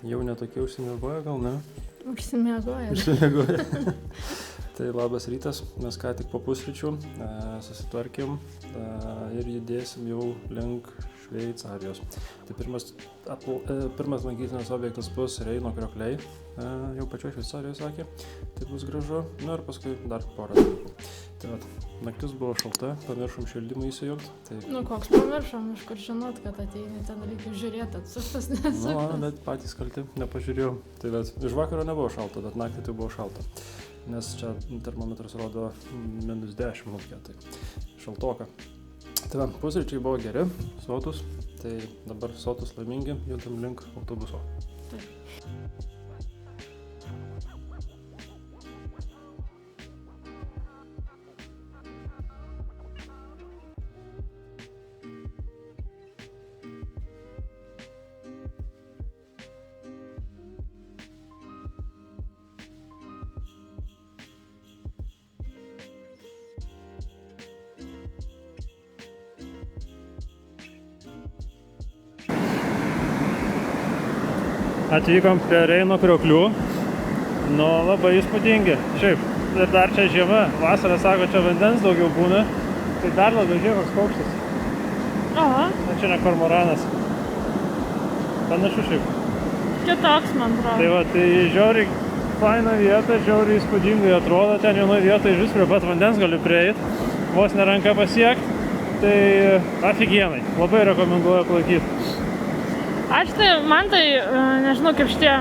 Jau netokie užsimiegoja, gal ne? Užsimiegoja. Užsimiegoja. Tai labas rytas, mes ką tik po pusryčių susitvarkėm ir judėsim jau link Šveicarijos. Tai pirmas lankytinas objektas bus Reino kriokliai, jau pačioj Šveicarijoje sakė, tai bus gražu, ir paskui dar porą dalykų. Tai naktis buvo šalta, pamiršom šildymą įsijungt. Tai... Koks pamiršom, iš kur žinot, kad ateini, ten reikia žiūrėti, atsuktas, nesuktas. Bet patys kalti, nepažiūrėjau. Tai iš vakaro nebuvo šalta, bet naktį tai buvo šalta. Nes čia termometras rodo -10 lauke, tai šaltoka. Tai pusryčiai buvo geri, sotus, tai dabar sotus laimingi, judam link autobuso. Taip. Atvykom prie Reino krioklių, labai įspūdingi. Šiaip, ir dar čia žiema, vasarą sako, čia vandens daugiau būna, tai dar labiau žiūrėk koks paukštis. Aha. Čia ne kormoranas. Panašu šiaip. Kitoks, man atrodo. Tai žiauriai faina vieta, žiauriai įspūdingai atrodo, ten vienoje vietoje vis prie pat vandens gali prieiti, vos neranka pasiekti, tai afigienai, labai rekomenduoju aplankyti. Aš man nežinau kaip šitie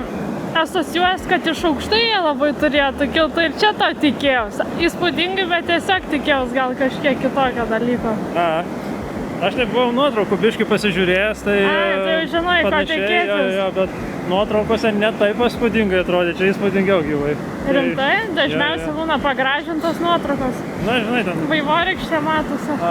asociuojas, kad iš aukštai jie labai turėtų kilti ir čia to tikėjausi. Įspūdingai, bet tiesiog tikėjausi gal kažkiek kitokio dalyko. Aš nebuvau nuotraukų biškį pasižiūrėjęs, tai... Tai žinai, ko tikėtis. Jo, bet nuotraukose ne taip įspūdingai atrodė, čia įspūdingiau gyvai. Rimtai? Dažniausiai būna pagražintos nuotraukos. Na, žinai, ten... Vaivorykštė matosi.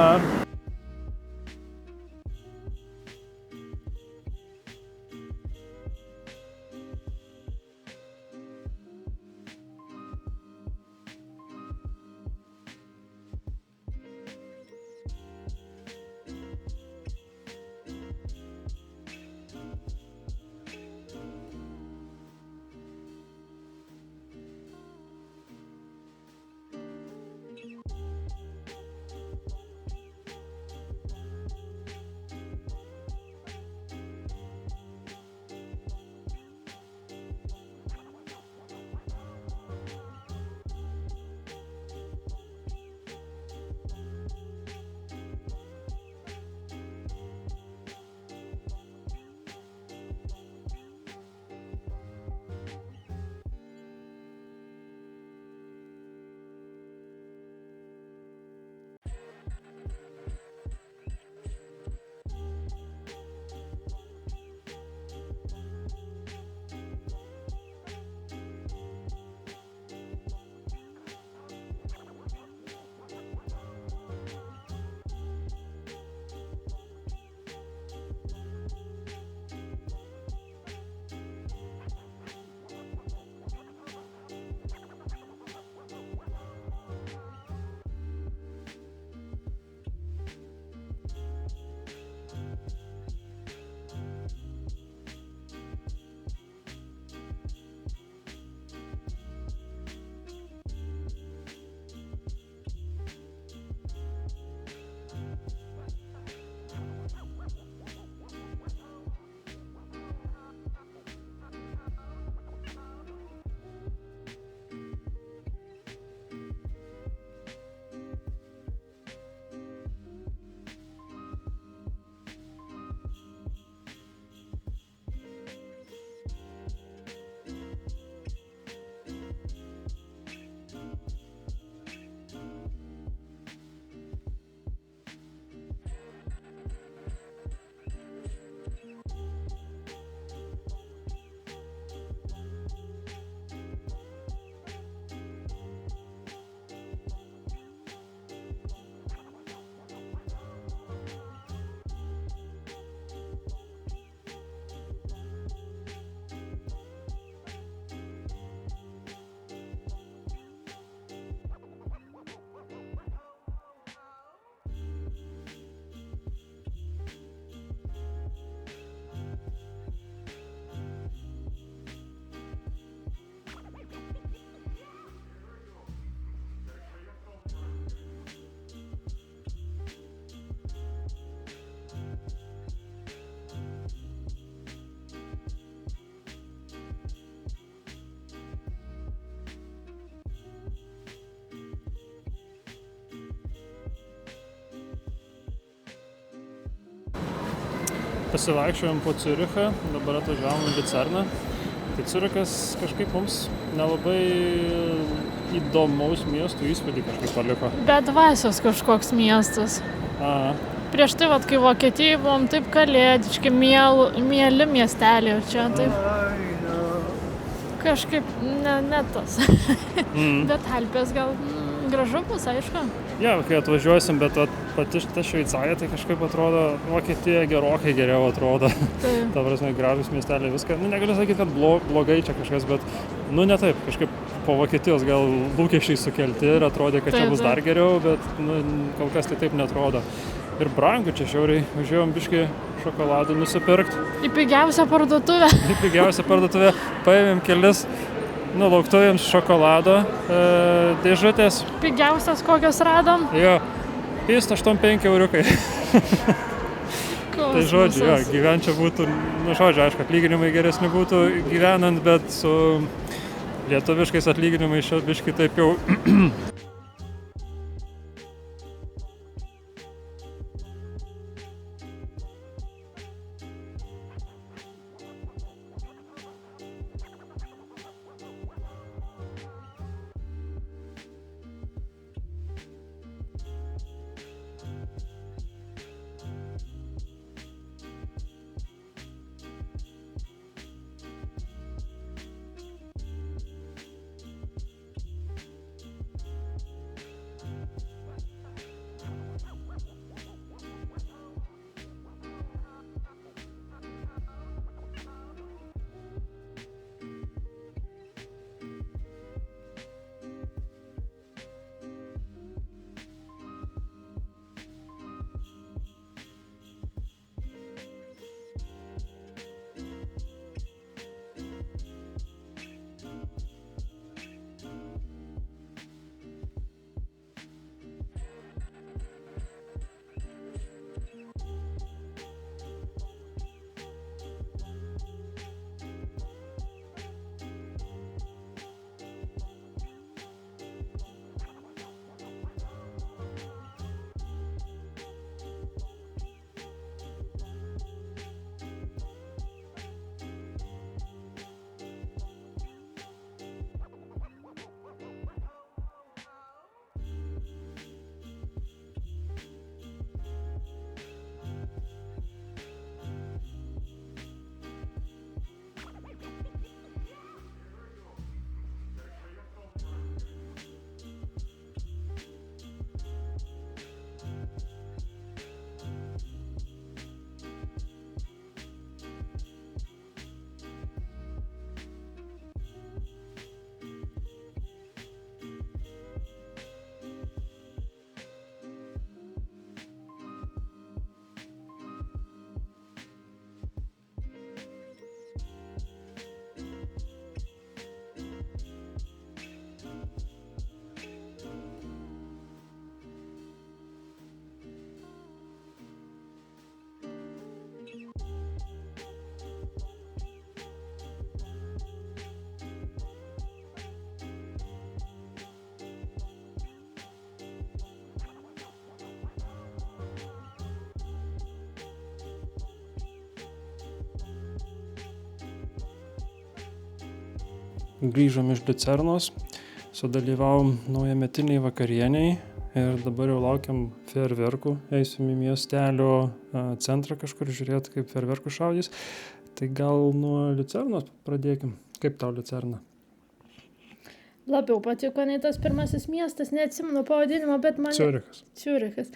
pasivaikščiojom po Ciurichą, dabar atvažiavom į Liucerną. Tai Ciurichas kažkaip mums nelabai įdomaus miestų įspūdį kažkaip paliko. Bet dvasios kažkoks miestas. Aha. Prieš tai, vat, kai Vokietijai buvom taip kalėdiški, mieli miesteliai, čia taip kažkaip ne tas. Bet Alpės gal gražu bus, aišku. Ja, kai atvažiuosim, bet pati šita Šveicarija, tai kažkaip atrodo, Vokietija gerokai geriau atrodo. Taip. Ta prasme, gražus miesteliai, viską. Negaliu sakyti, kad blogai čia kažkas, bet, ne taip, kažkaip po Vokietijos gal lūkesčiai sukelti ir atrodė, kad čia bus dar geriau, bet kol kas tai taip netrodo. Ir brangu čia šiauriai, važiuojom biškį šokoladų nusipirkti. Į pigiausią parduotuvę. Į pigiausią parduotuvę paėmėm kelis lauktovėms šokolado dėžutės. Pigiausias kokios radom? Jo, pist 85 euriukai. Tai žodžiu, gyvenčia būtų, aišku, atlyginimai geresni būtų gyvenant, bet su lietuviškais atlyginimais šio biškį taip jau... Grįžom iš Liucernos, sudalyvavom naujametiniai vakarieniai ir dabar jau laukiam fejerverkų, eisim į miestelio centrą kažkur žiūrėti, kaip fejerverkų šaudys. Tai gal nuo Liucernos pradėkim. Kaip tau Liucerna? Labiau patiko nei tas pirmasis miestas, neatsimenu pavadinimo, bet man... Ciurichas.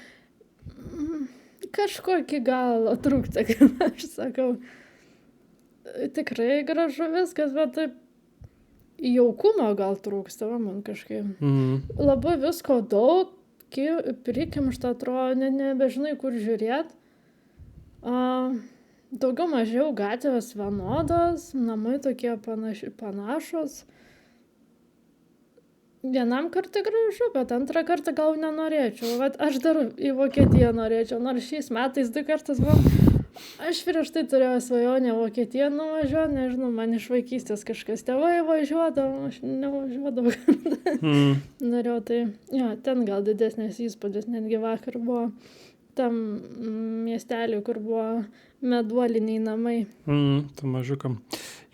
Kažkokį galą trūksta, kaip aš sakau. Tikrai gražu viskas, bet taip jaukumo gal trūksta, man kažkaip. Labai visko daug, prikimšta atrodo, nebežinai kur žiūrėt. Daugiau mažiau gatvės vienodos, namai tokie panašus. Vienam kartą gražu, bet antrą kartą gal nenorėčiau. Vat aš dar į Vokietiją norėčiau, nors šiais metais 2 kartus buvau. Aš prieš tai turėjau svajonę Vokietiją nuvažiuoti, nežinau, man iš vaikystės kažkas tėvai važiuodavo, aš nevažiuodavau. Norėjau tai, ten gal didesnės įspūdis, netgi vakar buvo. tam miesteliui, kur buvo meduoliniai namai. Tu mažiukam.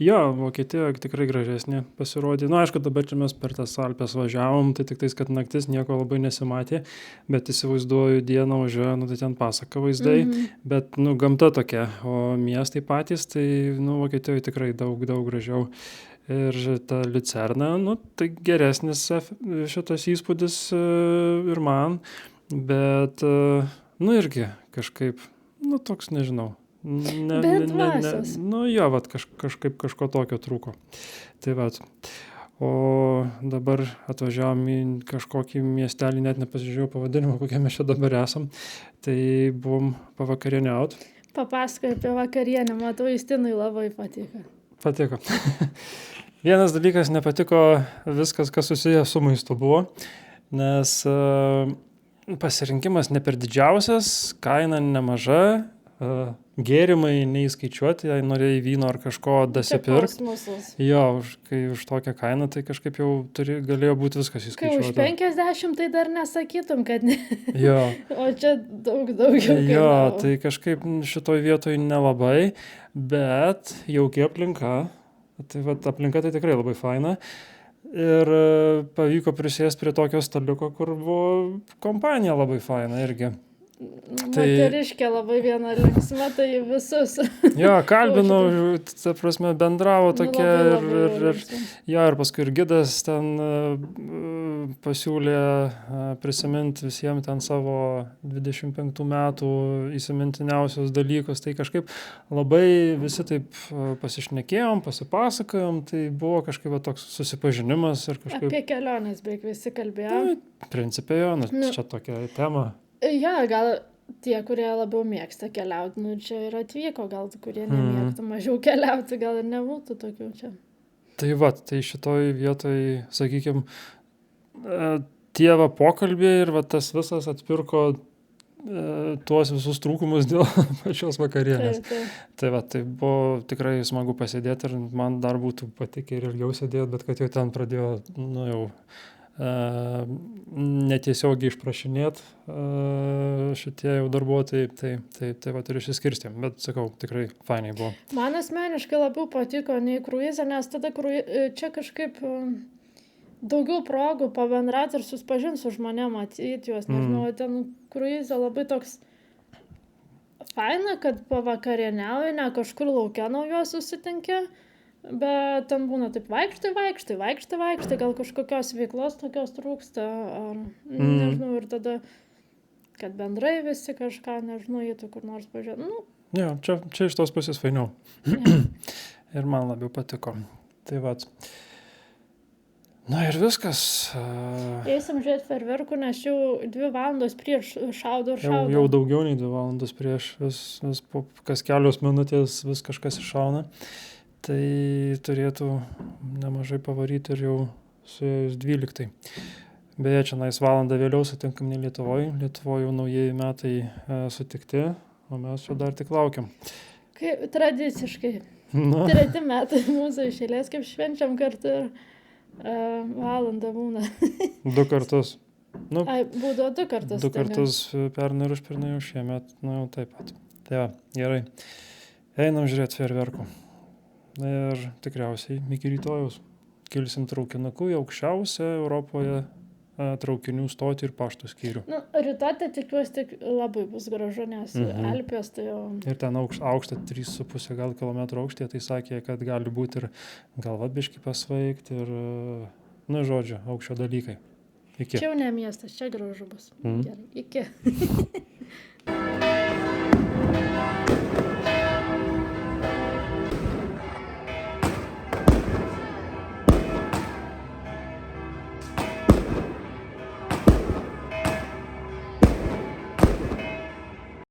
Jo, Vokietija tikrai gražesnė pasirodė. Aišku, dabar čia mes per tas Alpes važiavom, tai tik tais, kad naktis nieko labai nesimatė, bet įsivaizduoju dieną važiuoju, tai ten pasaka vaizdai, bet, gamta tokia, o miestai patys, tai, Vokietijoje tikrai daug gražiau. Ir ta Liucerna, tai geresnis šitas įspūdis ir man, bet, irgi kažkaip, toks, nežinau. Bent dvasios. Kažkaip kažko tokio trūko. Tai o dabar atvažiavom į kažkokį miestelį, net nepasižiūrėjau pavadinimą, kokie mes čia dabar esam, tai buvom pavakarieniaut. Papasakai apie vakarienę, matau, Justinui labai patiko. Patiko. Vienas dalykas nepatiko viskas, kas susijęs su maistu buvo, nes pasirinkimas ne per didžiausias, kaina nemaža, gėrimai neįskaičiuoti, jei norėjai vyno ar kažko dasipirkt. Jo, kai už tokią kainą, tai kažkaip jau galėjo būti viskas įskaičiuota. Kai už 50, tai dar nesakytum, kad ne. Jo. O čia daugiau kainavo. Jo, tai kažkaip šitoj vietoj nelabai, bet jauki aplinka. Tai aplinka tai tikrai labai faina. Ir pavyko prisėsti prie tokio staliuko, kur buvo kompanija labai faina irgi. Moteriškė labai viena linksma, tai visus. Jo, kalbinau, ta prasme, bendravo tokia ir paskui ir gidas ten pasiūlė prisiminti visiems ten savo 25 metų įsimintiniausius dalykus. Tai kažkaip labai visi taip pasišnekėjom, pasipasakojom, tai buvo kažkaip toks susipažinimas. Ir kažkaip... Apie keliones beveik visi kalbėjom. Principe jo, čia tokia tema. Jo, gal tie, kurie labiau mėgsta keliauti, čia ir atvyko, gal kurie nemėgtų mažiau keliauti, gal ir nebūtų tokių čia. Tai šitoj vietoj, sakykime, tie pokalbiai ir tas visas atpirko tuos visus trūkumus dėl pačios vakarienės. Tai buvo tikrai smagu pasėdėti ir man dar būtų patikę ir ilgiau sėdėti, bet kad jau ten pradėjo, jau... netiesiogiai išprašinėt šitie jau darbuotojai, tai ir išsiskirstėm, bet sakau, tikrai fainiai buvo. Man asmeniškai labiau patiko nei kruizą, nes tada čia kažkaip daugiau progų pabendrati ir susipažinti su žmonėm, matyti juos, nežinau, ten kruizą labai toks faina, kad pavakarieniauji, ne kažkur lauke naujo susitinki, bet ten būna taip vaikštai, gal kažkokios veiklos tokios trūksta, ar nežinau, ir tada, kad bendrai visi kažką, nežinau, jie tu kur nors pažiūrėt. Jo, čia iš tos pusės fainiau. Ir man labiau patiko. Tai ir viskas. Eisim žiūrėti fejerverkų, nes jau 2 valandos prieš šaudo. Jau daugiau nei 2 valandos prieš, vis po kas kelios minutės vis kažkas iššauna. Tai turėtų nemažai pavaryti ir jau suėjus 12. Beje, čia valandą vėliau sutinkam ne Lietuvoje. Lietuvoje jau naujieji metai sutikti, o mes čia dar tik laukiam. Kaip tradiciškai. 3 metai mūsų iš eilės, kaip švenčiam kartu ir valandą būna. 2 kartus. Būdavo 2 kartus. 2 kartus pernai ir užpernai jau šiemet, jau taip pat. Tai gerai. Einam žiūrėti fejerverkų. Ir tikriausiai iki rytojaus kilsim traukinuku į aukščiausią Europoje traukinių stotį ir pašto skyrių. Rytoj tai tikiuosi tik labai bus gražu, nes Alpės tai jau... Ir ten aukšta 3,5 gal kilometrų aukštyje, tai sakė, kad gali būti ir galva biškį pasvaigti ir, žodžiu, aukščio dalykai. Iki. Čia jau ne miestas, čia gražu bus. Gerai, iki.